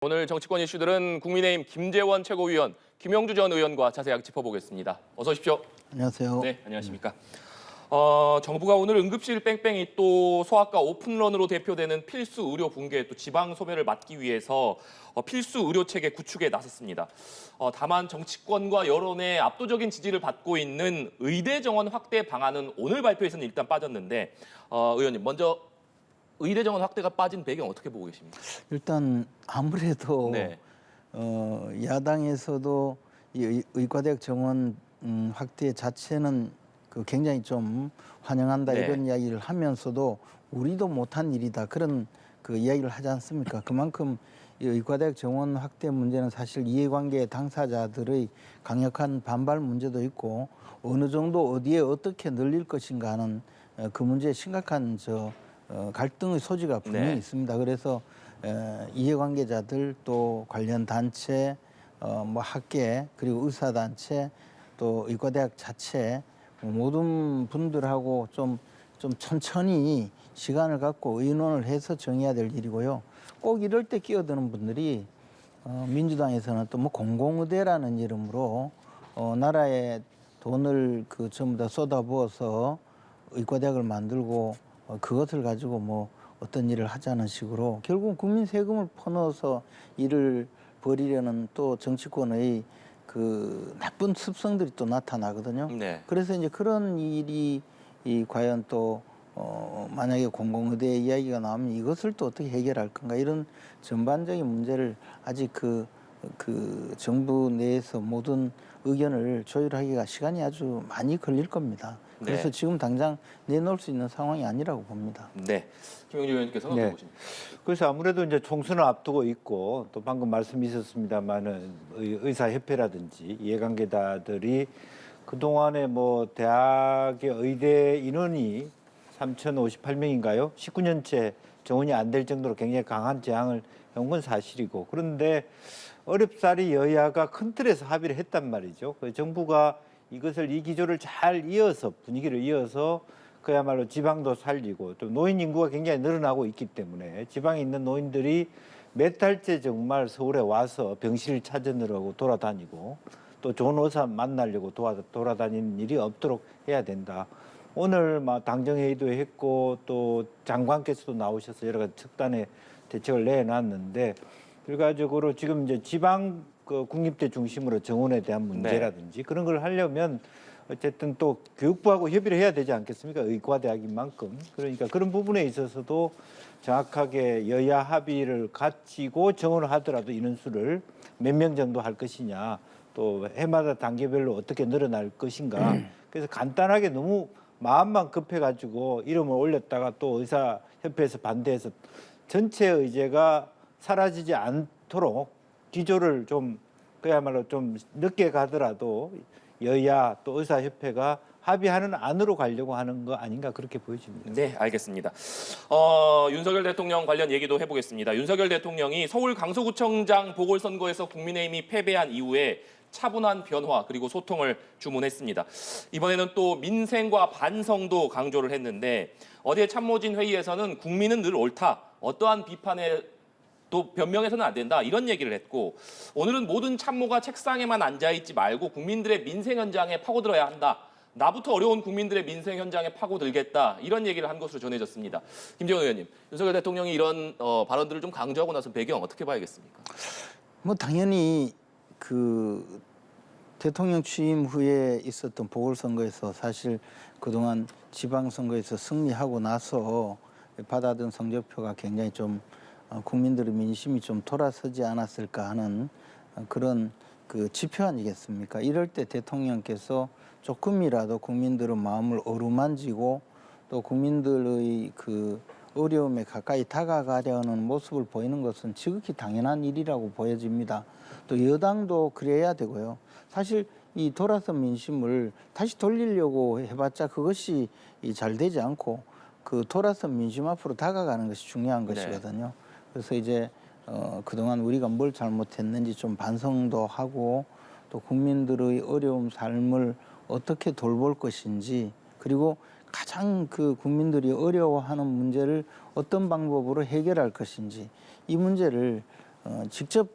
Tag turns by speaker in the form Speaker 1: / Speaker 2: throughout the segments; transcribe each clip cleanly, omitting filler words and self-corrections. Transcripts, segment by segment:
Speaker 1: 오늘 정치권 이슈들은 국민의힘 김재원 최고위원, 김영주 전 의원과 자세하게 짚어보겠습니다. 어서 오십시오.
Speaker 2: 안녕하세요.
Speaker 1: 네, 안녕하십니까. 정부가 오늘 응급실 뺑뺑이 또 소아과 오픈런으로 대표되는 필수 의료 붕괴 또 지방 소멸을 막기 위해서 필수 의료 체계 구축에 나섰습니다. 다만 정치권과 여론의 압도적인 지지를 받고 있는 의대 정원 확대 방안은 오늘 발표에서는 일단 빠졌는데 의원님 먼저 의대 정원 확대가 빠진 배경 어떻게 보고 계십니까?
Speaker 2: 일단 아무래도
Speaker 1: 네.
Speaker 2: 야당에서도 이 의과대학 정원 확대 자체는 굉장히 좀 환영한다
Speaker 1: 네.
Speaker 2: 이런 이야기를 하면서도 우리도 못한 일이다 그런 이야기를 하지 않습니까? 그만큼 이 의과대학 정원 확대 문제는 사실 이해관계 당사자들의 강력한 반발 문제도 있고 어느 정도 어디에 어떻게 늘릴 것인가 하는 그 문제에 심각한 갈등의 소지가 분명히
Speaker 1: 네.
Speaker 2: 있습니다. 그래서 이해관계자들 또 관련 단체, 뭐 학계 그리고 의사단체 또 의과대학 자체 모든 분들하고 좀 천천히 시간을 갖고 의논을 해서 정해야 될 일이고요. 꼭 이럴 때 끼어드는 분들이 민주당에서는 또 뭐 공공의대라는 이름으로 나라의 돈을 전부 다 쏟아부어서 의과대학을 만들고 그것을 가지고 뭐 어떤 일을 하자는 식으로 결국 국민 세금을 퍼넣어서 일을 벌이려는 또 정치권의 나쁜 습성들이 또 나타나거든요.
Speaker 1: 네.
Speaker 2: 그래서 이제 그런 일이 과연 또 만약에 공공의대 이야기가 나오면 이것을 또 어떻게 해결할 건가 이런 전반적인 문제를 아직 정부 내에서 모든 의견을 조율하기가 시간이 아주 많이 걸릴 겁니다. 그래서
Speaker 1: 네.
Speaker 2: 지금 당장 내놓을 수 있는 상황이 아니라고 봅니다.
Speaker 1: 네. 김영주 의원님께서는
Speaker 3: 네.
Speaker 1: 어떻게 보십니까?
Speaker 3: 그래서 아무래도 이제 총선을 앞두고 있고 또 방금 말씀 있었습니다만은 의사협회라든지 이해관계자들이 그동안에 뭐 대학의 의대 인원이 3,058명인가요? 19년째 정원이 안 될 정도로 굉장히 강한 저항을 해온 건 사실이고 그런데 어렵사리 여야가 큰 틀에서 합의를 했단 말이죠. 그 정부가 이것을 이 기조를 잘 이어서 분위기를 이어서 그야말로 지방도 살리고 또 노인 인구가 굉장히 늘어나고 있기 때문에 지방에 있는 노인들이 몇 달째 정말 서울에 와서 병실을 찾으느라고 돌아다니고 또 좋은 의사 만나려고 돌아다니는 일이 없도록 해야 된다. 오늘 당정회의도 했고 또 장관께서도 나오셔서 여러 가지 특단의 대책을 내놨는데 결과적으로 지금 이제 지방 국립대 중심으로 정원에 대한 문제라든지 그런 걸 하려면 어쨌든 또 교육부하고 협의를 해야 되지 않겠습니까? 의과대학인 만큼. 그러니까 그런 부분에 있어서도 정확하게 여야 합의를 갖추고 정원을 하더라도 인원수를 몇 명 정도 할 것이냐 또 해마다 단계별로 어떻게 늘어날 것인가. 그래서 간단하게 너무 마음만 급해가지고 이름을 올렸다가 또 의사협회에서 반대해서 전체 의제가 사라지지 않도록 기조를 좀 그야말로 좀 늦게 가더라도 여야 또 의사협회가 합의하는 안으로 가려고 하는 거 아닌가 그렇게 보여집니다.
Speaker 1: 네, 알겠습니다. 윤석열 대통령 관련 얘기도 해보겠습니다. 윤석열 대통령이 서울 강서구청장 보궐선거에서 국민의힘이 패배한 이후에 차분한 변화 그리고 소통을 주문했습니다. 이번에는 또 민생과 반성도 강조를 했는데 어제 참모진 회의에서는 국민은 늘 옳다. 어떠한 비판에 또 변명해서는 안 된다 이런 얘기를 했고 오늘은 모든 참모가 책상에만 앉아있지 말고 국민들의 민생 현장에 파고들어야 한다. 나부터 어려운 국민들의 민생 현장에 파고들겠다 이런 얘기를 한 것으로 전해졌습니다. 김재원 의원님, 윤석열 대통령이 이런 발언들을 좀 강조하고 나서 배경 어떻게 봐야겠습니까?
Speaker 2: 뭐 당연히 대통령 취임 후에 있었던 보궐선거에서 사실 그동안 지방선거에서 승리하고 나서 받아든 성적표가 굉장히 좀 국민들의 민심이 좀 돌아서지 않았을까 하는 그런 지표 아니겠습니까? 이럴 때 대통령께서 조금이라도 국민들의 마음을 어루만지고 또 국민들의 어려움에 가까이 다가가려는 모습을 보이는 것은 지극히 당연한 일이라고 보여집니다. 또 여당도 그래야 되고요. 사실 이 돌아선 민심을 다시 돌리려고 해봤자 그것이 잘 되지 않고 돌아선 민심 앞으로 다가가는 것이 중요한 것이거든요. 그래서 이제 그동안 우리가 뭘 잘못했는지 좀 반성도 하고 또 국민들의 어려움 삶을 어떻게 돌볼 것인지 그리고 가장 국민들이 어려워하는 문제를 어떤 방법으로 해결할 것인지 이 문제를 직접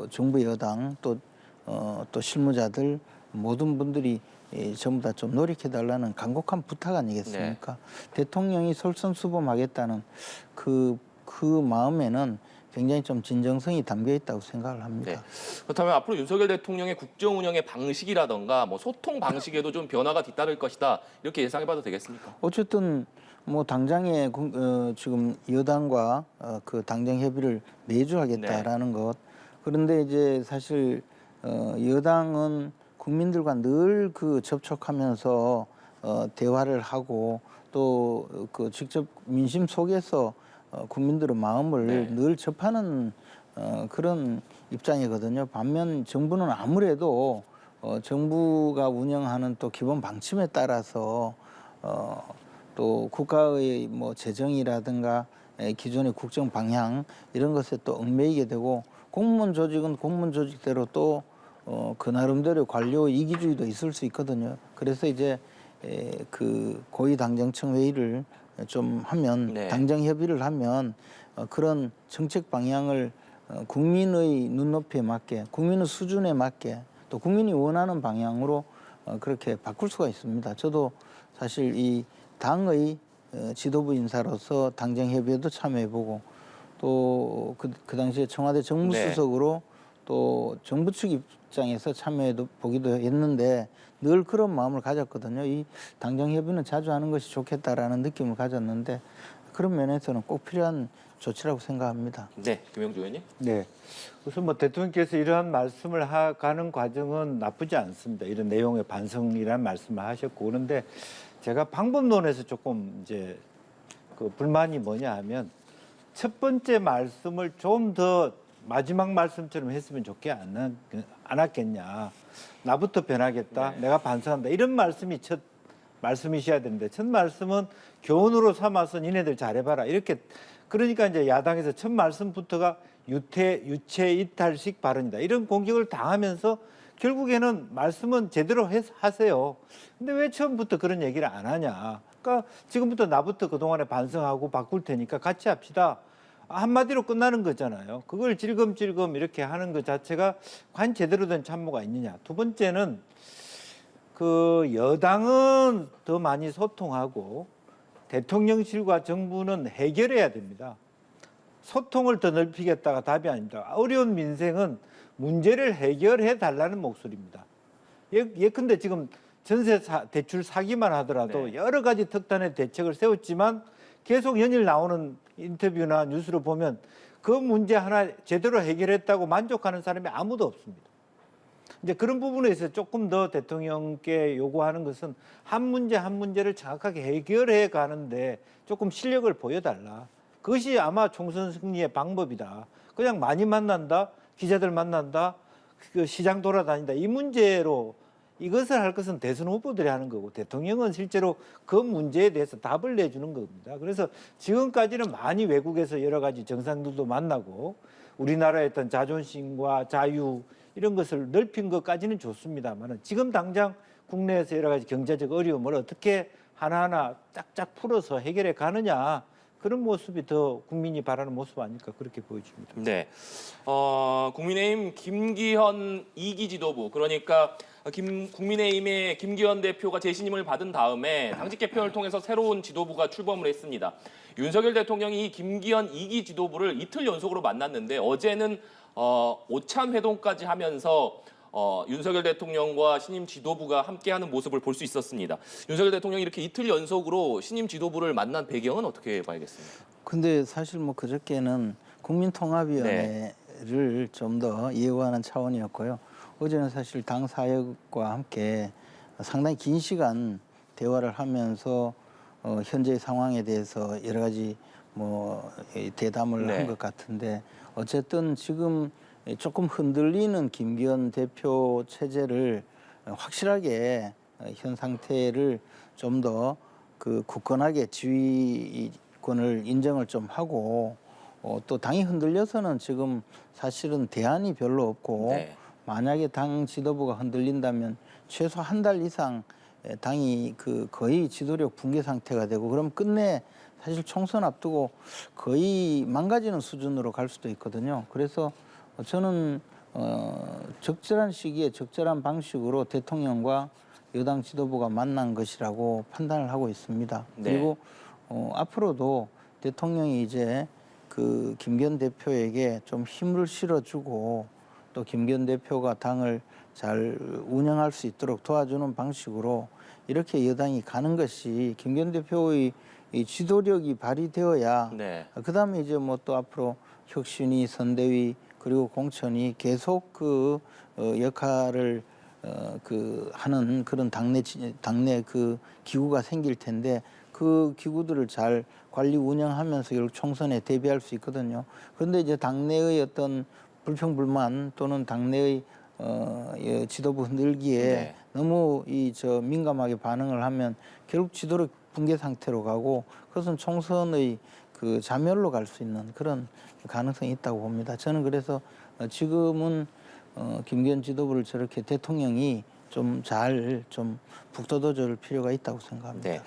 Speaker 2: 정부 여당 또 실무자들 모든 분들이 전부 다 좀 노력해달라는 간곡한 부탁 아니겠습니까? 대통령이 솔선수범하겠다는 그 마음에는 굉장히 좀 진정성이 담겨 있다고 생각을 합니다.
Speaker 1: 네. 그렇다면 앞으로 윤석열 대통령의 국정 운영의 방식이라던가 뭐 소통 방식에도 좀 변화가 뒤따를 것이다 이렇게 예상해봐도 되겠습니까?
Speaker 2: 어쨌든 뭐 당장에 지금 여당과 그 당정 협의를 매주 하겠다라는 것. 그런데 이제 사실 여당은 국민들과 늘 그 접촉하면서 대화를 하고 또 그 직접 민심 속에서 국민들의 마음을 늘 접하는 그런 입장이거든요. 반면 정부는 아무래도 정부가 운영하는 또 기본 방침에 따라서 또 국가의 뭐 재정이라든가 기존의 국정 방향 이런 것에 또 얽매이게 되고 공무원 조직은 공무원 조직대로 또 그 나름대로 관료 이기주의도 있을 수 있거든요. 그래서 이제 그 고위 당정청 회의를 좀 하면 당정 협의를 하면 그런 정책 방향을 국민의 눈높이에 맞게 국민의 수준에 맞게 또 국민이 원하는 방향으로 그렇게 바꿀 수가 있습니다. 저도 사실 이 당의 지도부 인사로서 당정 협의에도 참여해보고 또 그 당시에 청와대 정무수석으로 또 정부 측 입장에서 참여해 보기도 했는데 늘 그런 마음을 가졌거든요. 이 당정 협의는 자주 하는 것이 좋겠다라는 느낌을 가졌는데 그런 면에서는 꼭 필요한 조치라고 생각합니다.
Speaker 1: 네, 김영주 의원님.
Speaker 3: 네. 우선 뭐 대통령께서 이러한 말씀을 가는 과정은 나쁘지 않습니다. 이런 내용의 반성이라는 말씀을 하셨고 그런데 제가 방법론에서 조금 이제 그 불만이 뭐냐 하면 첫 번째 말씀을 좀 더 마지막 말씀처럼 했으면 좋지 않았겠냐. 나부터 변하겠다. 내가 반성한다. 이런 말씀이 첫 말씀이셔야 되는데 첫 말씀은 교훈으로 삼아서 니네들 잘해봐라. 이렇게 그러니까 이제 야당에서 첫 말씀부터가 유체 이탈식 발언이다. 이런 공격을 당하면서 결국에는 말씀은 제대로 하세요. 근데 왜 처음부터 그런 얘기를 안 하냐. 그러니까 지금부터 나부터 그동안에 반성하고 바꿀 테니까 같이 합시다. 한마디로 끝나는 거잖아요. 그걸 질금질금 이렇게 하는 것 자체가 과연 제대로 된 참모가 있느냐. 두 번째는 그 여당은 더 많이 소통하고 대통령실과 정부는 해결해야 됩니다. 소통을 더 넓히겠다가 답이 아닙니다. 어려운 민생은 문제를 해결해 달라는 목소리입니다. 예컨대 지금 전세 대출 사기만 하더라도 여러 가지 특단의 대책을 세웠지만 계속 연일 나오는 인터뷰나 뉴스를 보면 그 문제 하나 제대로 해결했다고 만족하는 사람이 아무도 없습니다. 이제 그런 부분에 있어서 조금 더 대통령께 요구하는 것은 한 문제 한 문제를 정확하게 해결해 가는데 조금 실력을 보여달라. 그것이 아마 총선 승리의 방법이다. 그냥 많이 만난다, 기자들 만난다, 그 시장 돌아다닌다. 이 문제로 이것을 할 것은 대선 후보들이 하는 거고 대통령은 실제로 그 문제에 대해서 답을 내주는 겁니다. 그래서 지금까지는 많이 외국에서 여러 가지 정상들도 만나고 우리나라의 어떤 자존심과 자유 이런 것을 넓힌 것까지는 좋습니다만 지금 당장 국내에서 여러 가지 경제적 어려움을 어떻게 하나하나 짝짝 풀어서 해결해 가느냐 그런 모습이 더 국민이 바라는 모습 아닐까 그렇게 보여집니다.
Speaker 1: 네, 국민의힘 김기현 2기 지도부 그러니까 국민의힘의 김기현 대표가 재신임을 받은 다음에 당직 개편을 통해서 새로운 지도부가 출범을 했습니다. 윤석열 대통령이 이 김기현 2기 지도부를 이틀 연속으로 만났는데 어제는 오찬 회동까지 하면서 윤석열 대통령과 신임 지도부가 함께하는 모습을 볼 수 있었습니다. 윤석열 대통령이 이렇게 이틀 연속으로 신임 지도부를 만난 배경은 어떻게 봐야겠습니까?
Speaker 2: 근데 사실 뭐 그저께는 국민통합위원회를 좀 더 예우하는 차원이었고요. 어제는 사실 당 사역과 함께 상당히 긴 시간 대화를 하면서 현재의 상황에 대해서 여러 가지 뭐 대담을 한 것 같은데 어쨌든 지금 조금 흔들리는 김기현 대표 체제를 확실하게 현 상태를 좀 더 그 굳건하게 지휘권을 인정을 좀 하고 또 당이 흔들려서는 지금 사실은 대안이 별로 없고 만약에 당 지도부가 흔들린다면 최소 한 달 이상 당이 그 거의 지도력 붕괴 상태가 되고 그럼 끝내 사실 총선 앞두고 거의 망가지는 수준으로 갈 수도 있거든요. 그래서 저는 적절한 시기에 적절한 방식으로 대통령과 여당 지도부가 만난 것이라고 판단을 하고 있습니다.
Speaker 1: 네.
Speaker 2: 그리고 앞으로도 대통령이 이제 그 김기현 대표에게 좀 힘을 실어주고 또 김기현 대표가 당을 잘 운영할 수 있도록 도와주는 방식으로 이렇게 여당이 가는 것이 김기현 대표의 이 지도력이 발휘되어야
Speaker 1: 네.
Speaker 2: 그다음에 이제 뭐 또 앞으로 혁신위, 선대위 그리고 공천이 계속 그 역할을 하는 그런 당내 그 기구가 생길 텐데 그 기구들을 잘 관리 운영하면서 결국 총선에 대비할 수 있거든요. 그런데 이제 당내의 어떤 불평불만 또는 당내의 지도부 늘기에
Speaker 1: 네.
Speaker 2: 너무 민감하게 반응을 하면 결국 지도력 붕괴 상태로 가고 그것은 총선의 그 자멸로 갈 수 있는 그런 가능성이 있다고 봅니다. 저는 그래서 지금은 김기현 지도부를 저렇게 대통령이 좀 잘 북돋워줄 필요가 있다고 생각합니다.
Speaker 1: 네.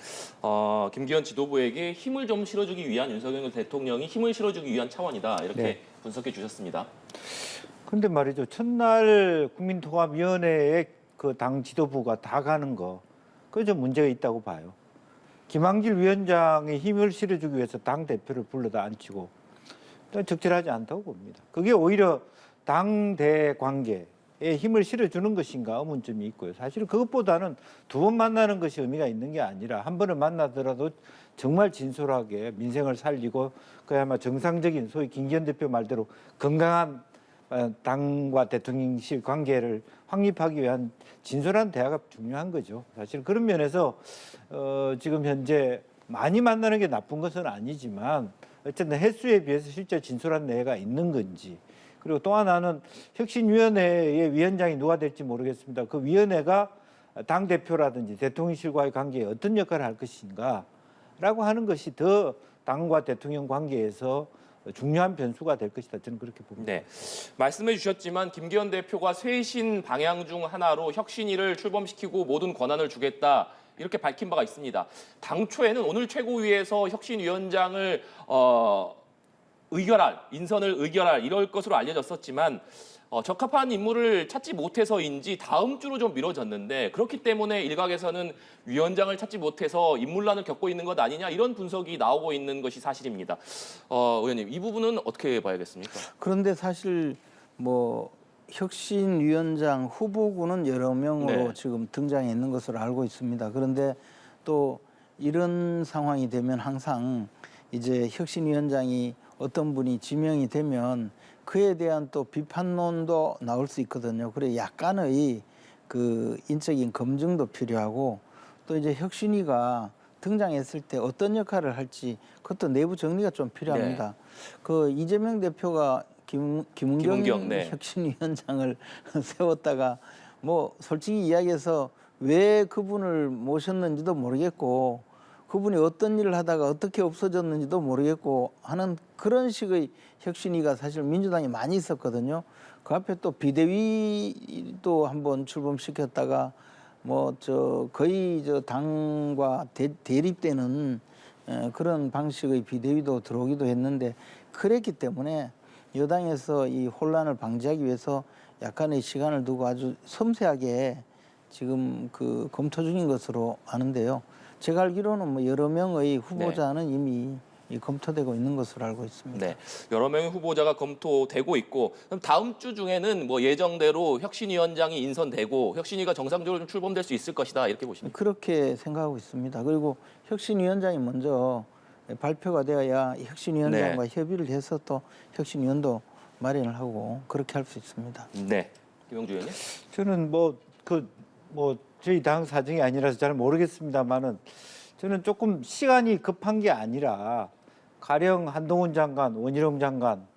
Speaker 1: 김기현 지도부에게 힘을 좀 실어주기 위한 윤석열 대통령이 힘을 실어주기 위한 차원이다. 이렇게
Speaker 3: 네.
Speaker 1: 분석해 주셨습니다.
Speaker 3: 근데 말이죠. 첫날 국민통합위원회에 그 당 지도부가 다 가는 거, 그게 좀 문제가 있다고 봐요. 김한길 위원장이 힘을 실어주기 위해서 당 대표를 불러다 앉히고 적절하지 않다고 봅니다. 그게 오히려 당대 관계에 힘을 실어주는 것인가 의문점이 있고요. 사실 그것보다는 두 번 만나는 것이 의미가 있는 게 아니라 한 번을 만나더라도 정말 진솔하게 민생을 살리고 그야말로 정상적인 소위 김기현 대표 말대로 건강한 당과 대통령실 관계를 확립하기 위한 진솔한 대화가 중요한 거죠. 사실 그런 면에서 지금 현재 많이 만나는 게 나쁜 것은 아니지만 어쨌든 횟수에 비해서 실제 진솔한 내가 있는 건지, 그리고 또 하나는 혁신위원회의 위원장이 누가 될지 모르겠습니다. 그 위원회가 당대표라든지 대통령실과의 관계에 어떤 역할을 할 것인가라고 하는 것이 더 당과 대통령 관계에서 중요한 변수가 될 것이다. 저는 그렇게 봅니다.
Speaker 1: 네. 말씀해 주셨지만 김기현 대표가 쇄신 방향 중 하나로 혁신위를 출범시키고 모든 권한을 주겠다. 이렇게 밝힌 바가 있습니다. 당초에는 오늘 최고위에서 혁신위원장을 인선을 의결할 이럴 것으로 알려졌었지만 적합한 인물을 찾지 못해서인지 다음 주로 좀 미뤄졌는데, 그렇기 때문에 일각에서는 위원장을 찾지 못해서 인물난을 겪고 있는 것 아니냐, 이런 분석이 나오고 있는 것이 사실입니다. 의원님, 이 부분은 어떻게 봐야겠습니까?
Speaker 2: 그런데 사실 뭐 혁신위원장 후보군은 여러 명으로
Speaker 1: 네.
Speaker 2: 지금 등장해 있는 것으로 알고 있습니다. 그런데 또 이런 상황이 되면 항상 이제 혁신위원장이 어떤 분이 지명이 되면 그에 대한 또 비판론도 나올 수 있거든요. 그래 약간의 그 인적인 검증도 필요하고 또 이제 혁신위가 등장했을 때 어떤 역할을 할지 그것도 내부 정리가 좀 필요합니다. 그 이재명 대표가 김은경
Speaker 1: 네.
Speaker 2: 혁신위원장을 세웠다가 뭐 솔직히 이야기해서 왜 그분을 모셨는지도 모르겠고 그분이 어떤 일을 하다가 어떻게 없어졌는지도 모르겠고 하는 그런 식의 혁신위가 사실 민주당에 많이 있었거든요. 그 앞에 또 비대위도 한번 출범시켰다가 거의 당과 대립되는 그런 방식의 비대위도 들어오기도 했는데, 그랬기 때문에 여당에서 이 혼란을 방지하기 위해서 약간의 시간을 두고 아주 섬세하게 지금 그 검토 중인 것으로 아는데요. 제가 알기로는 뭐 여러 명의 후보자는 이미 검토되고 있는 것으로 알고 있습니다.
Speaker 1: 네, 여러 명의 후보자가 검토되고 있고, 그럼 다음 주 중에는 뭐 예정대로 혁신위원장이 인선되고 혁신위가 정상적으로 좀 출범될 수 있을 것이다, 이렇게 보십니까?
Speaker 2: 그렇게 생각하고 있습니다. 그리고 혁신위원장이 먼저 발표가 되어야 혁신위원장과 협의를 해서 또 혁신위원도 마련을 하고 그렇게 할 수 있습니다.
Speaker 1: 네, 김영주 의원님.
Speaker 3: 저는 저희 당 사정이 아니라서 잘 모르겠습니다만은 저는 조금 시간이 급한 게 아니라 가령 한동훈 장관, 원희룡 장관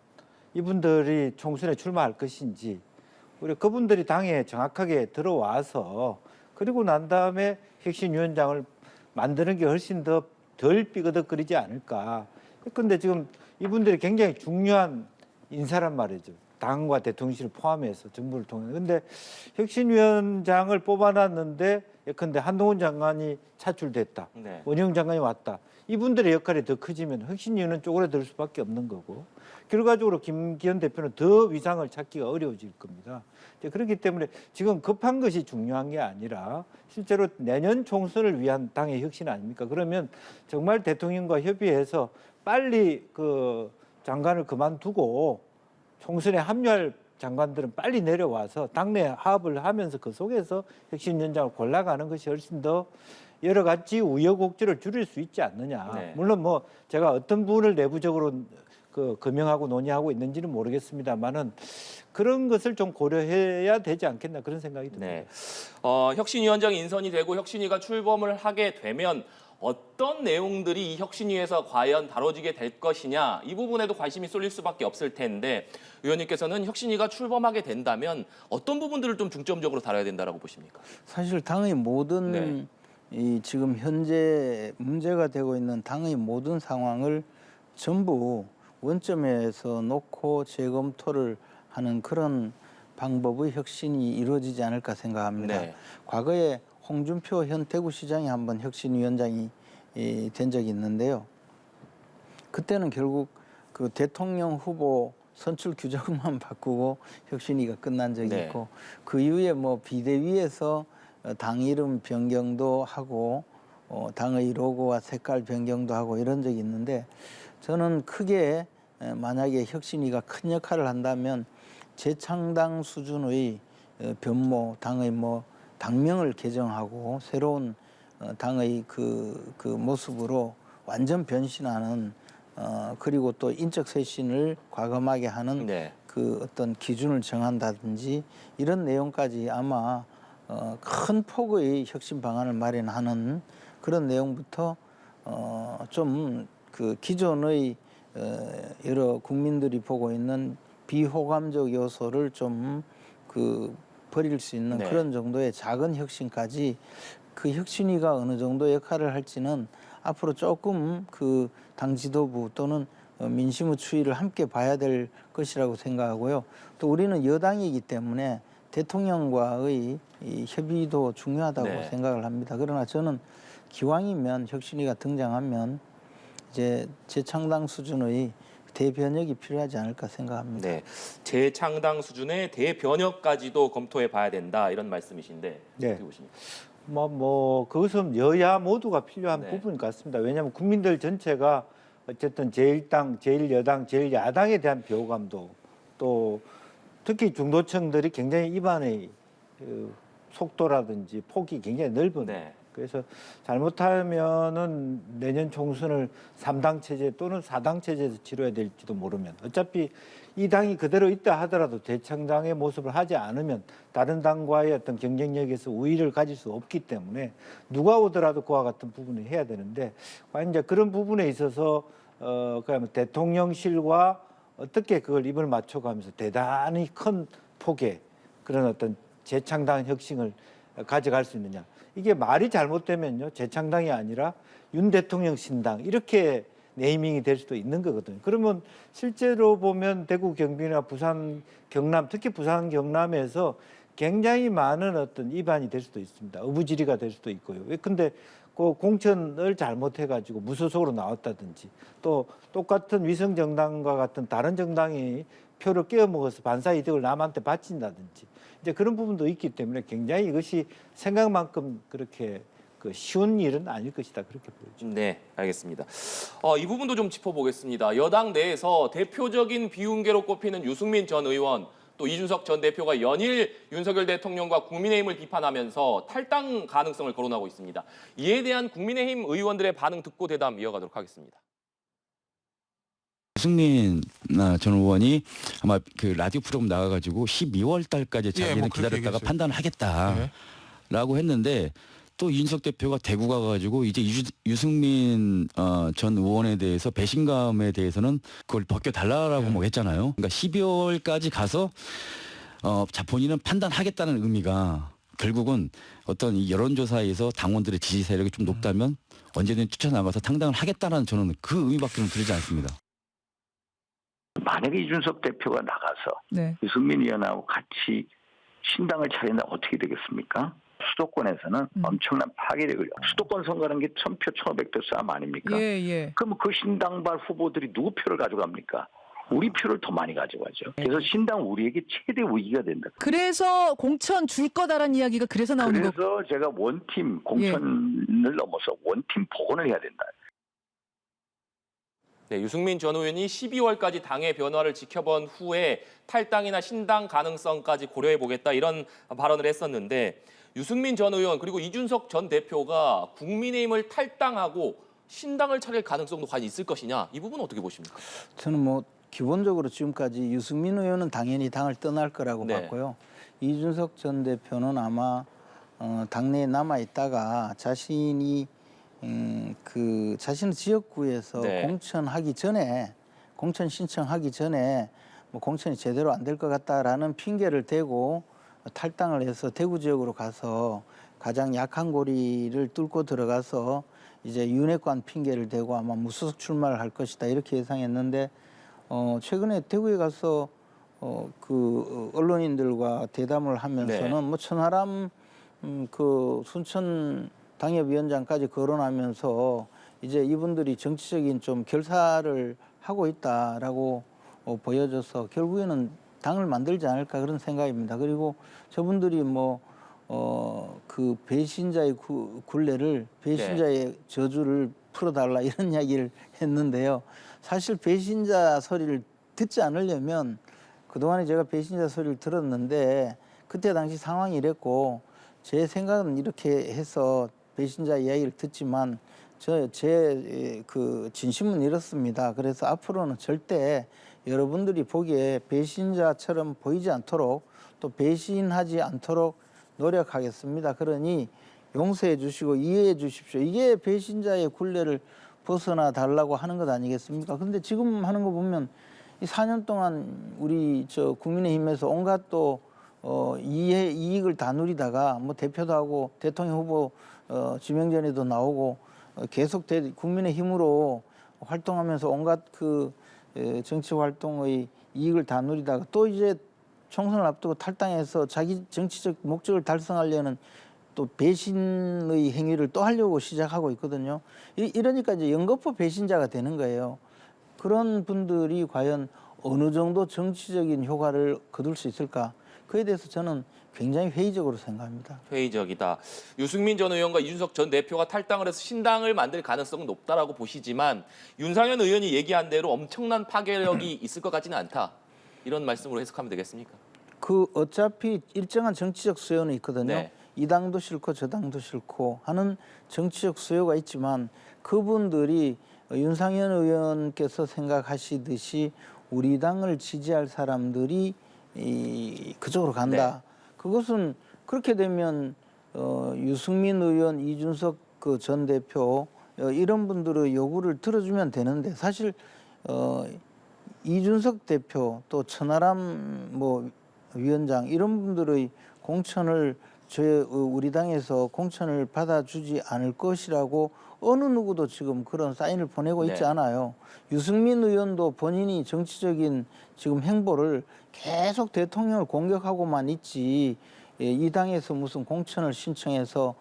Speaker 3: 이분들이 총선에 출마할 것인지, 우리 그분들이 당에 정확하게 들어와서 그리고 난 다음에 혁신위원장을 만드는 게 훨씬 더 덜 삐그덕거리지 않을까. 그런데 지금 이분들이 굉장히 중요한 인사란 말이죠. 당과 대통령실을 포함해서 정부를 통해. 근데 혁신위원장을 뽑아놨는데 예컨대 한동훈 장관이 차출됐다.
Speaker 1: 네.
Speaker 3: 원희룡 장관이 왔다. 이분들의 역할이 더 커지면 혁신위원회는 쪼그라들 수밖에 없는 거고 결과적으로 김기현 대표는 더 위상을 찾기가 어려워질 겁니다. 그렇기 때문에 지금 급한 것이 중요한 게 아니라 실제로 내년 총선을 위한 당의 혁신 아닙니까? 그러면 정말 대통령과 협의해서 빨리 그 장관을 그만두고 총선에 합류할 장관들은 빨리 내려와서 당내 화합을 하면서 그 속에서 혁신위원장을 골라가는 것이 훨씬 더 여러 가지 우여곡절을 줄일 수 있지 않느냐.
Speaker 1: 네.
Speaker 3: 물론 뭐 제가 어떤 부분을 내부적으로 금형하고 논의하고 있는지는 모르겠습니다만은 그런 것을 좀 고려해야 되지 않겠나 그런 생각이 듭니다.
Speaker 1: 네. 혁신위원장이 인선이 되고 혁신위가 출범을 하게 되면 어떤 내용들이 이 혁신위에서 과연 다뤄지게 될 것이냐 이 부분에도 관심이 쏠릴 수밖에 없을 텐데 의원님께서는 혁신위가 출범하게 된다면 어떤 부분들을 좀 중점적으로 다뤄야 된다라고 보십니까?
Speaker 2: 사실 당의 모든
Speaker 1: 네.
Speaker 2: 이 지금 현재 문제가 되고 있는 당의 모든 상황을 전부 원점에서 놓고 재검토를 하는 그런 방법의 혁신이 이루어지지 않을까 생각합니다.
Speaker 1: 네.
Speaker 2: 과거에 홍준표 현 대구시장이 한번 혁신위원장이 된 적이 있는데요. 그때는 결국 그 대통령 후보 선출 규정만 바꾸고 혁신위가 끝난 적이
Speaker 1: 네.
Speaker 2: 있고 그 이후에 뭐 비대위에서 당 이름 변경도 하고 당의 로고와 색깔 변경도 하고 이런 적이 있는데 저는 크게 만약에 혁신위가 큰 역할을 한다면 재창당 수준의 변모, 당의 뭐 당명을 개정하고 새로운 당의 그 모습으로 완전 변신하는 그리고 또 인적 쇄신을 과감하게 하는
Speaker 1: 네.
Speaker 2: 그 어떤 기준을 정한다든지 이런 내용까지 아마 큰 폭의 혁신 방안을 마련하는 그런 내용부터 좀 그 기존의 여러 국민들이 보고 있는 비호감적 요소를 좀 그 버릴 수 있는
Speaker 1: 네.
Speaker 2: 그런 정도의 작은 혁신까지 그 혁신위가 어느 정도 역할을 할지는 앞으로 조금 그 당 지도부 또는 민심의 추이를 함께 봐야 될 것이라고 생각하고요. 또 우리는 여당이기 때문에 대통령과의 이 협의도 중요하다고
Speaker 1: 네.
Speaker 2: 생각을 합니다. 그러나 저는 기왕이면 혁신위가 등장하면 이제 재창당 수준의 대변혁이 필요하지 않을까 생각합니다.
Speaker 1: 네. 재창당 수준의 대변혁까지도 검토해 봐야 된다 이런 말씀이신데
Speaker 3: 네.
Speaker 1: 어떻게 보십니까?
Speaker 3: 그것은 여야 모두가 필요한
Speaker 1: 네.
Speaker 3: 부분 같습니다. 왜냐하면 국민들 전체가 어쨌든 제1당, 제1여당, 제1야당에 대한 비호감도 또 특히 중도층들이 굉장히 입안의 그 속도라든지 폭이 굉장히 넓은.
Speaker 1: 네.
Speaker 3: 그래서 잘못하면은 내년 총선을 3당 체제 또는 4당 체제에서 치러야 될지도 모르면 어차피 이 당이 그대로 있다 하더라도 대창당의 모습을 하지 않으면 다른 당과의 어떤 경쟁력에서 우위를 가질 수 없기 때문에 누가 오더라도 그와 같은 부분을 해야 되는데 과연 이제 그런 부분에 있어서 그러면 대통령실과 어떻게 그걸 입을 맞춰가면서 대단히 큰 폭의 그런 어떤 재창당 혁신을 가져갈 수 있느냐. 이게 말이 잘못되면요. 재창당이 아니라 윤 대통령 신당 이렇게 네이밍이 될 수도 있는 거거든요. 그러면 실제로 보면 대구 경기나 부산 경남 특히 부산 경남에서 굉장히 많은 어떤 위반이 될 수도 있습니다. 어부지리가 될 수도 있고요. 근데 그 공천을 잘못해가지고 무소속으로 나왔다든지 또 똑같은 위성 정당과 같은 다른 정당이 표를 깨어먹어서 반사 이득을 남한테 바친다든지 이제 그런 부분도 있기 때문에 굉장히 이것이 생각만큼 그렇게 쉬운 일은 아닐 것이다 그렇게 보여집니다.
Speaker 1: 네, 알겠습니다. 이 부분도 좀 짚어보겠습니다. 여당 내에서 대표적인 비운계로 꼽히는 유승민 전 의원, 또 이준석 전 대표가 연일 윤석열 대통령과 국민의힘을 비판하면서 탈당 가능성을 거론하고 있습니다. 이에 대한 국민의힘 의원들의 반응 듣고 대담 이어가도록 하겠습니다.
Speaker 4: 유승민 전 의원이 아마 그 라디오 프로그램 나가가지고 12월 달까지 자기는
Speaker 5: 뭐 그렇게
Speaker 4: 기다렸다가
Speaker 5: 얘기했어요.
Speaker 4: 판단을 하겠다라고 했는데 또 이준석 대표가 대구 가가지고 이제 유승민 전 의원에 대해서 배신감에 대해서는 그걸 벗겨달라라고 뭐 했잖아요. 그러니까 12월까지 가서 본인은 판단하겠다는 의미가 결국은 어떤 이 여론조사에서 당원들의 지지 세력이 좀 높다면 언제든 뛰쳐나가서 창당을 하겠다는 저는 그 의미밖에는 들리지 않습니다.
Speaker 6: 만약에 이준석 대표가 나가서
Speaker 7: 네.
Speaker 6: 유승민 의원하고 같이 신당을 차린다 어떻게 되겠습니까?
Speaker 5: 수도권에서는 엄청난 파괴력을 수도권 선거라는 게 1000표, 1500표 싸움 아닙니까?
Speaker 6: 예, 예.
Speaker 5: 그럼 그 신당발 후보들이 누구 표를 가져갑니까? 우리 표를 더 많이 가져가죠. 그래서 신당 우리에게 최대 위기가 된다.
Speaker 6: 그래서 공천 줄 거다라는 이야기가 그래서 나오는 거.
Speaker 5: 그래서 제가 원팀 공천을 넘어서 원팀 복원을 해야 된다.
Speaker 1: 네, 유승민 전 의원이 12월까지 당의 변화를 지켜본 후에 탈당이나 신당 가능성까지 고려해 보겠다 이런 발언을 했었는데 유승민 전 의원 그리고 이준석 전 대표가 국민의힘을 탈당하고 신당을 차릴 가능성도 과연 있을 것이냐 이 부분은 어떻게 보십니까?
Speaker 2: 저는 뭐 기본적으로 지금까지 유승민 의원은 당연히 당을 떠날 거라고
Speaker 1: 네.
Speaker 2: 봤고요. 이준석 전 대표는 아마 당내에 남아 있다가 자신이 그 자신의 지역구에서
Speaker 1: 네.
Speaker 2: 공천 신청하기 전에 뭐 공천이 제대로 안 될 것 같다라는 핑계를 대고 탈당을 해서 대구 지역으로 가서 가장 약한 고리를 뚫고 들어가서 이제 윤핵관 핑계를 대고 아마 무소속 출마를 할 것이다 이렇게 예상했는데 최근에 대구에 가서 그 언론인들과 대담을 하면서는
Speaker 1: 네.
Speaker 2: 뭐 천하람 그 순천 당협위원장까지 거론하면서 이제 이분들이 정치적인 좀 결사를 하고 있다라고 보여져서 결국에는 당을 만들지 않을까 그런 생각입니다. 그리고 저분들이 뭐 그 배신자의 굴레를 배신자의 저주를 풀어달라 이런 이야기를 했는데요. 사실 배신자 소리를 듣지 않으려면 그동안에 제가 배신자 소리를 들었는데 그때 당시 상황이 이랬고 제 생각은 이렇게 해서 배신자 이야기를 듣지만 제 그 진심은 이렇습니다. 그래서 앞으로는 절대 여러분들이 보기에 배신자처럼 보이지 않도록 또 배신하지 않도록 노력하겠습니다. 그러니 용서해 주시고 이해해 주십시오. 이게 배신자의 굴레를 벗어나 달라고 하는 것 아니겠습니까? 그런데 지금 하는 거 보면 이 4년 동안 우리 저 국민의힘에서 온갖 또 이익을 다 누리다가 뭐 대표도 하고 대통령 후보 지명전에도 나오고 계속 국민의힘으로 활동하면서 온갖 그 정치 활동의 이익을 다 누리다가 또 이제 총선을 앞두고 탈당해서 자기 정치적 목적을 달성하려는 또 배신의 행위를 또 하려고 시작하고 있거든요. 이러니까 이제 연거푸 배신자가 되는 거예요. 그런 분들이 과연 어느 정도 정치적인 효과를 거둘 수 있을까? 그에 대해서 저는 굉장히 회의적으로 생각합니다.
Speaker 1: 회의적이다. 유승민 전 의원과 이준석 전 대표가 탈당을 해서 신당을 만들 가능성은 높다라고 보시지만 윤상현 의원이 얘기한 대로 엄청난 파괴력이 있을 것 같지는 않다. 이런 말씀으로 해석하면 되겠습니까?
Speaker 2: 그 어차피 일정한 정치적 수요는 있거든요.
Speaker 1: 네.
Speaker 2: 이 당도 싫고 저 당도 싫고 하는 정치적 수요가 있지만 그분들이 윤상현 의원께서 생각하시듯이 우리 당을 지지할 사람들이 그쪽으로 간다.
Speaker 1: 네.
Speaker 2: 그것은 그렇게 되면 유승민 의원, 이준석 그 전 대표 이런 분들의 요구를 들어주면 되는데 사실 이준석 대표 또 천하람 뭐 위원장 이런 분들의 공천을 우리 당에서 공천을 받아주지 않을 것이라고 어느 누구도 지금 그런 사인을 보내고 있지
Speaker 1: 네.
Speaker 2: 않아요. 유승민 의원도 본인이 정치적인 지금 행보를 계속 대통령을 공격하고만 있지 이 당에서 무슨 공천을 신청해서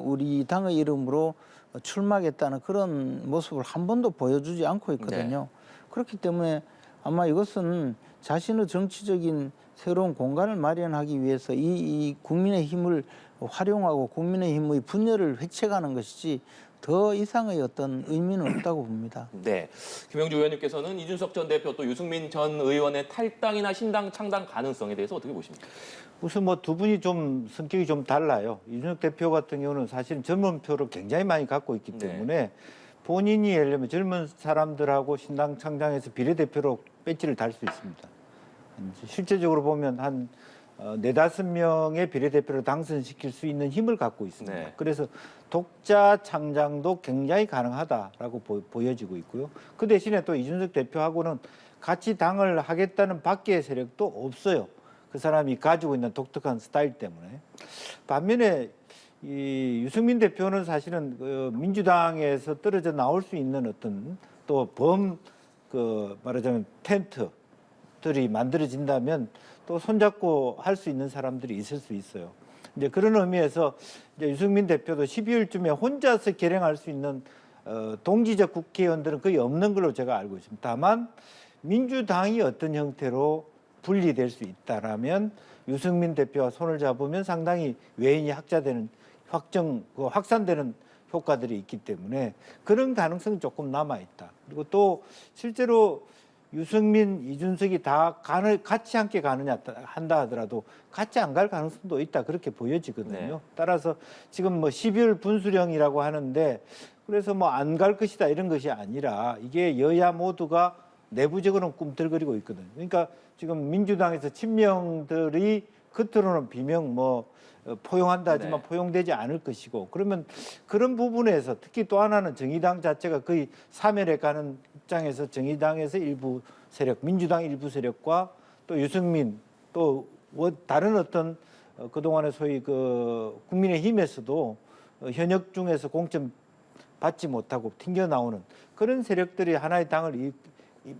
Speaker 2: 우리 당의 이름으로 출마하겠다는 그런 모습을 한 번도 보여주지 않고 있거든요. 그렇기 때문에 아마 이것은 자신의 정치적인 새로운 공간을 마련하기 위해서 이 국민의 힘을 활용하고 국민의 힘의 분열을 회책하는 것이지 더 이상의 어떤 의미는 없다고 봅니다.
Speaker 1: 네, 김영주 의원님께서는 이준석 전 대표 또 유승민 전 의원의 탈당이나 신당 창당 가능성에 대해서 어떻게 보십니까?
Speaker 3: 우선 뭐 두 분이 좀 성격이 좀 달라요. 이준석 대표 같은 경우는 사실 젊은 표를 굉장히 많이 갖고 있기 때문에 본인이 예를 들면 젊은 사람들하고 신당 창당해서 비례대표로 배지를 달 수 있습니다. 실제적으로 보면 한 4-5명의 비례대표를 당선시킬 수 있는 힘을 갖고 있습니다.
Speaker 1: 네.
Speaker 3: 그래서 독자 창당도 굉장히 가능하다라고 보여지고 있고요. 그 대신에 또 이준석 대표하고는 같이 당을 하겠다는 밖의 세력도 없어요. 그 사람이 가지고 있는 독특한 스타일 때문에. 반면에 이 유승민 대표는 사실은 그 민주당에서 떨어져 나올 수 있는 어떤 또 말하자면 텐트들이 만들어진다면 또 손잡고 할 수 있는 사람들이 있을 수 있어요. 이제 그런 의미에서 이제 유승민 대표도 12월쯤에 혼자서 결행할 수 있는 동지적 국회의원들은 거의 없는 걸로 제가 알고 있습니다. 다만 민주당이 어떤 형태로 분리될 수 있다라면 유승민 대표와 손을 잡으면 상당히 외인이 확산되는 효과들이 있기 때문에 그런 가능성이 조금 남아 있다. 그리고 또 실제로 유승민, 이준석이 다 같이 함께 가느냐 한다 하더라도 같이 안 갈 가능성도 있다. 그렇게 보여지거든요.
Speaker 1: 네.
Speaker 3: 따라서 지금 뭐 12월 분수령이라고 하는데 그래서 뭐 안 갈 것이다 이런 것이 아니라 이게 여야 모두가 내부적으로는 꿈틀거리고 있거든요. 그러니까 지금 민주당에서 친명들이 겉으로는 비명 포용한다 하지만
Speaker 1: 네.
Speaker 3: 포용되지 않을 것이고 그러면 그런 부분에서 특히 또 하나는 정의당 자체가 거의 사면에 가는 입장에서 정의당에서 일부 세력, 민주당 일부 세력과 또 유승민 또 다른 어떤 그동안의 소위 그 국민의힘에서도 현역 중에서 공천 받지 못하고 튕겨 나오는 그런 세력들이 하나의 당을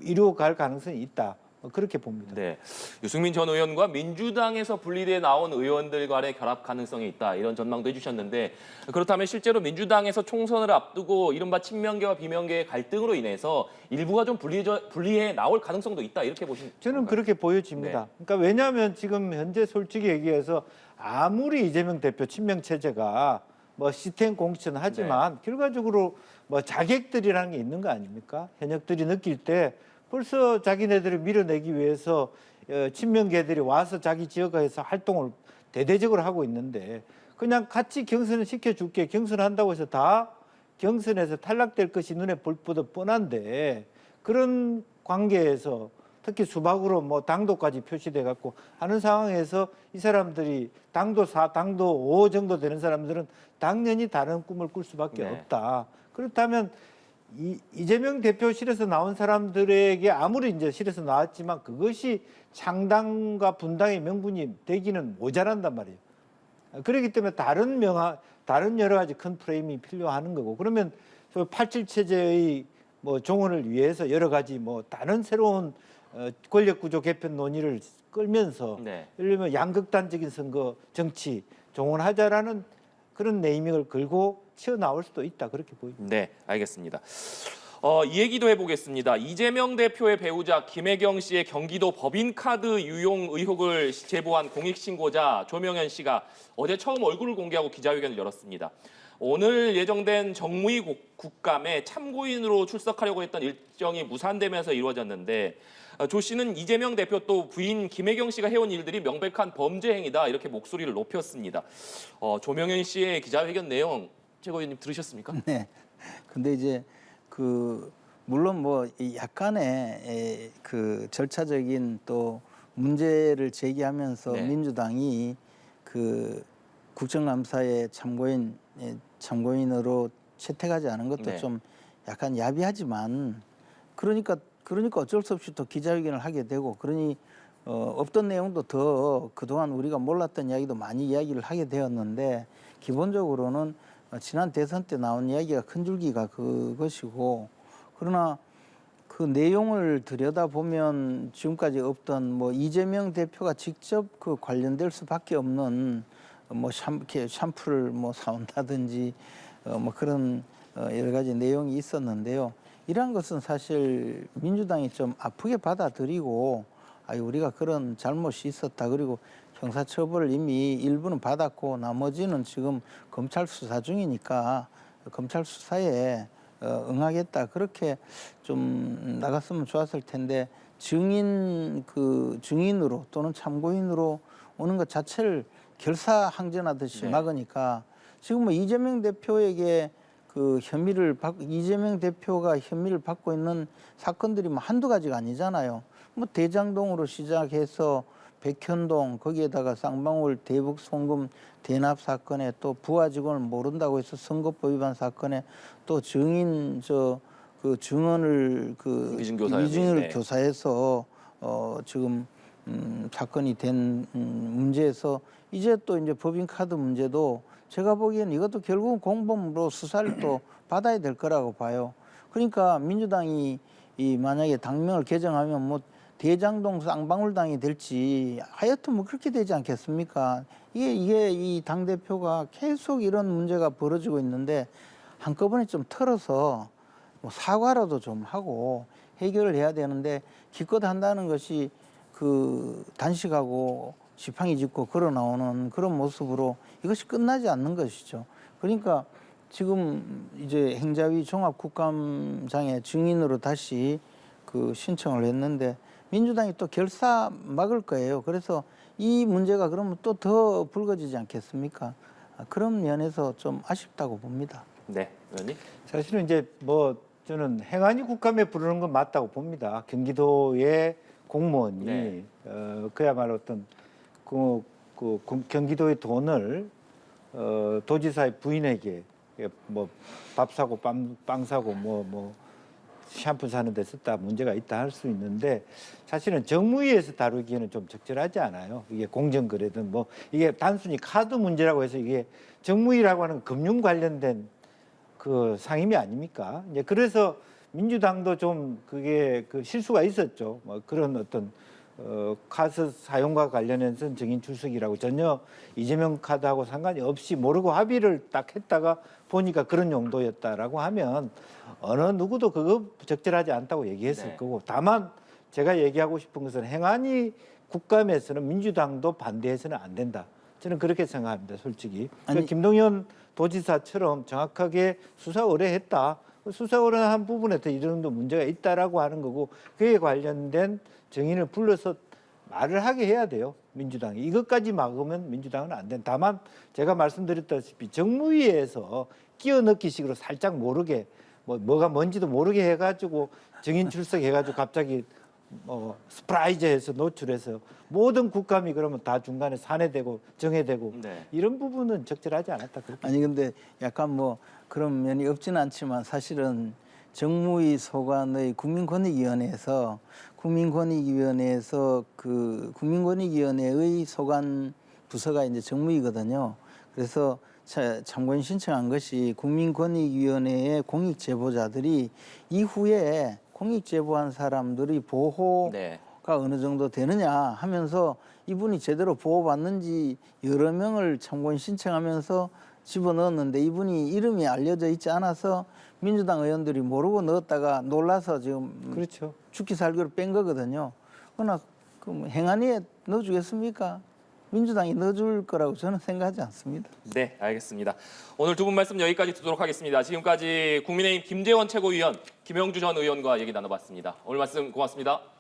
Speaker 3: 이루어갈 가능성이 있다. 그렇게 봅니다.
Speaker 1: 네, 유승민 전 의원과 민주당에서 분리돼 나온 의원들 간의 결합 가능성이 있다 이런 전망도 해주셨는데 그렇다면 실제로 민주당에서 총선을 앞두고 이른바 친명계와 비명계의 갈등으로 인해서 일부가 좀 분리해 나올 가능성도 있다 이렇게 보시는
Speaker 3: 저는
Speaker 1: 건가요?
Speaker 3: 그렇게 보여집니다.
Speaker 1: 네.
Speaker 3: 그러니까 왜냐하면 지금 현재 솔직히 얘기해서 아무리 이재명 대표 친명 체제가 뭐 시스템 공천 하지만 결과적으로 뭐 자객들이라는 게 있는 거 아닙니까? 현역들이 느낄 때 벌써 자기네들을 밀어내기 위해서 친명계들이 와서 자기 지역에서 활동을 대대적으로 하고 있는데 그냥 같이 경선을 시켜줄게 경선한다고 해서 다 경선에서 탈락될 것이 눈에 볼 뻔도 뻔한데 그런 관계에서 특히 수박으로 뭐 당도까지 표시돼 갖고 하는 상황에서 이 사람들이 당도 4, 당도 5 정도 되는 사람들은 당연히 다른 꿈을 꿀 수밖에
Speaker 1: 네.
Speaker 3: 없다. 그렇다면 이재명 대표실에서 나온 사람들에게 아무리 이제 실에서 나왔지만 그것이 창당과 분당의 명분이 되기는 모자란단 말이에요. 그렇기 때문에 다른 여러 가지 큰 프레임이 필요한 거고 그러면 87 체제의 뭐 종언을 위해서 여러 가지 뭐 다른 새로운 권력구조 개편 논의를 끌면서
Speaker 1: 네.
Speaker 3: 예를 들면 양극단적인 선거 정치 종언하자라는 그런 네이밍을 걸고 튀어나올 수도 있다 그렇게 보입니다.
Speaker 1: 네, 알겠습니다. 이 얘기도 해보겠습니다. 이재명 대표의 배우자 김혜경 씨의 경기도 법인카드 유용 의혹을 제보한 공익신고자 조명현 씨가 어제 처음 얼굴을 공개하고 기자회견을 열었습니다. 오늘 예정된 정무위 국감에 참고인으로 출석하려고 했던 일정이 무산되면서 이루어졌는데 조 씨는 이재명 대표 또 부인 김혜경 씨가 해온 일들이 명백한 범죄 행위다 이렇게 목소리를 높였습니다. 조명현 씨의 기자회견 내용 최고위원님 들으셨습니까?
Speaker 2: 네. 근데 이제 물론 뭐 약간의 그 절차적인 또 문제를 제기하면서
Speaker 1: 네.
Speaker 2: 민주당이 국정감사에 참고인으로 채택하지 않은 것도
Speaker 1: 네.
Speaker 2: 좀 약간 야비하지만 그러니까 어쩔 수 없이 또 기자회견을 하게 되고 그러니 없던 내용도 더 그동안 우리가 몰랐던 이야기도 많이 이야기를 하게 되었는데 기본적으로는 지난 대선 때 나온 이야기가 큰 줄기가 그것이고 그러나 그 내용을 들여다보면 지금까지 없던 뭐 이재명 대표가 직접 관련될 수밖에 없는 뭐 샴푸를 뭐 사온다든지 뭐 그런 여러 가지 내용이 있었는데요. 이러한 것은 사실 민주당이 좀 아프게 받아들이고 우리가 그런 잘못이 있었다. 그리고 형사처벌을 이미 일부는 받았고 나머지는 지금 검찰 수사 중이니까 검찰 수사에 응하겠다. 그렇게 좀 나갔으면 좋았을 텐데 증인으로 또는 참고인으로 오는 것 자체를 결사항전하듯이
Speaker 1: 네.
Speaker 2: 막으니까 지금 뭐 이재명 대표에게 이재명 대표가 혐의를 받고 있는 사건들이 뭐 한두 가지가 아니잖아요. 뭐 대장동으로 시작해서 백현동 거기에다가 쌍방울 대북 송금 대납 사건에 또 부하 직원을 모른다고 해서 선거법 위반 사건에 또 증인을
Speaker 1: 위증교사였는데.
Speaker 2: 교사해서 지금 사건이 된 문제에서 이제 또 이제 법인카드 문제도 제가 보기에는 이것도 결국은 공범으로 수사를 또 받아야 될 거라고 봐요. 그러니까 민주당이 만약에 당명을 개정하면 뭐 대장동 쌍방울당이 될지 하여튼 뭐 그렇게 되지 않겠습니까? 이게 이 당 대표가 계속 이런 문제가 벌어지고 있는데 한꺼번에 좀 털어서 뭐 사과라도 좀 하고 해결을 해야 되는데 기껏 한다는 것이 그 단식하고 지팡이 짚고 걸어 나오는 그런 모습으로 이것이 끝나지 않는 것이죠. 그러니까 지금 이제 행자위 종합국감장에 증인으로 다시 그 신청을 했는데 민주당이 또 결사 막을 거예요. 그래서 이 문제가 그러면 또 더 불거지지 않겠습니까? 그런 면에서 좀 아쉽다고 봅니다.
Speaker 1: 네, 의원님.
Speaker 3: 사실은 이제 뭐 저는 행안위 국감에 부르는 건 맞다고 봅니다. 경기도의 공무원이
Speaker 1: 네.
Speaker 3: 그야말로 어떤 경기도의 돈을 도지사의 부인에게 뭐 밥 사고 빵 사고 뭐 샴푸 사는 데 썼다 문제가 있다 할 수 있는데 사실은 정무위에서 다루기에는 좀 적절하지 않아요. 이게 공정거래든 뭐 이게 단순히 카드 문제라고 해서 이게 정무위라고 하는 금융 관련된 그 상임위 아닙니까? 이제 그래서 민주당도 좀 그게 그 실수가 있었죠. 뭐 그런 어떤 카드 사용과 관련해서 증인 출석이라고 전혀 이재명 카드하고 상관이 없이 모르고 합의를 딱 했다가 보니까 그런 용도였다라고 하면 어느 누구도 그거 적절하지 않다고 얘기했을
Speaker 1: 네.
Speaker 3: 거고 다만 제가 얘기하고 싶은 것은 행안위 국감에서는 민주당도 반대해서는 안 된다. 저는 그렇게 생각합니다. 솔직히.
Speaker 2: 아니,
Speaker 3: 김동연 도지사처럼 정확하게 수사 의뢰했다. 수사 의뢰한 부분에 더 이런 정도 문제가 있다라고 하는 거고 그에 관련된 증인을 불러서 말을 하게 해야 돼요. 민주당이. 이것까지 막으면 민주당은 안 된다. 다만 제가 말씀드렸다시피 정무위에서 끼워 넣기 식으로 살짝 모르게 뭐가 뭔지도 모르게 해가지고 증인 출석해가지고 갑자기 스프라이즈해서 노출해서 모든 국감이 그러면 다 중간에 산회되고 정회되고
Speaker 1: 네.
Speaker 3: 이런 부분은 적절하지 않았다. 그렇게.
Speaker 2: 아니 근데 약간 뭐 그런 면이 없지는 않지만 사실은 정무위 소관의 국민권익위원회에서 그 국민권익위원회의 소관 부서가 이제 정무위거든요. 그래서 참고인 신청한 것이 국민권익위원회의 공익 제보자들이 이후에 공익 제보한 사람들의 보호가
Speaker 1: 네.
Speaker 2: 어느 정도 되느냐 하면서 이분이 제대로 보호받는지 여러 명을 참고인 신청하면서 집어넣었는데 이분이 이름이 알려져 있지 않아서 민주당 의원들이 모르고 넣었다가 놀라서 지금
Speaker 3: 그렇죠.
Speaker 2: 죽기 살기로 뺀 거거든요. 그러나 그 행안위에 넣어주겠습니까? 민주당이 넣어줄 거라고 저는 생각하지 않습니다.
Speaker 1: 네, 알겠습니다. 오늘 두 분 말씀 여기까지 듣도록 하겠습니다. 지금까지 국민의힘 김재원 최고위원, 김영주 전 의원과 얘기 나눠봤습니다. 오늘 말씀 고맙습니다.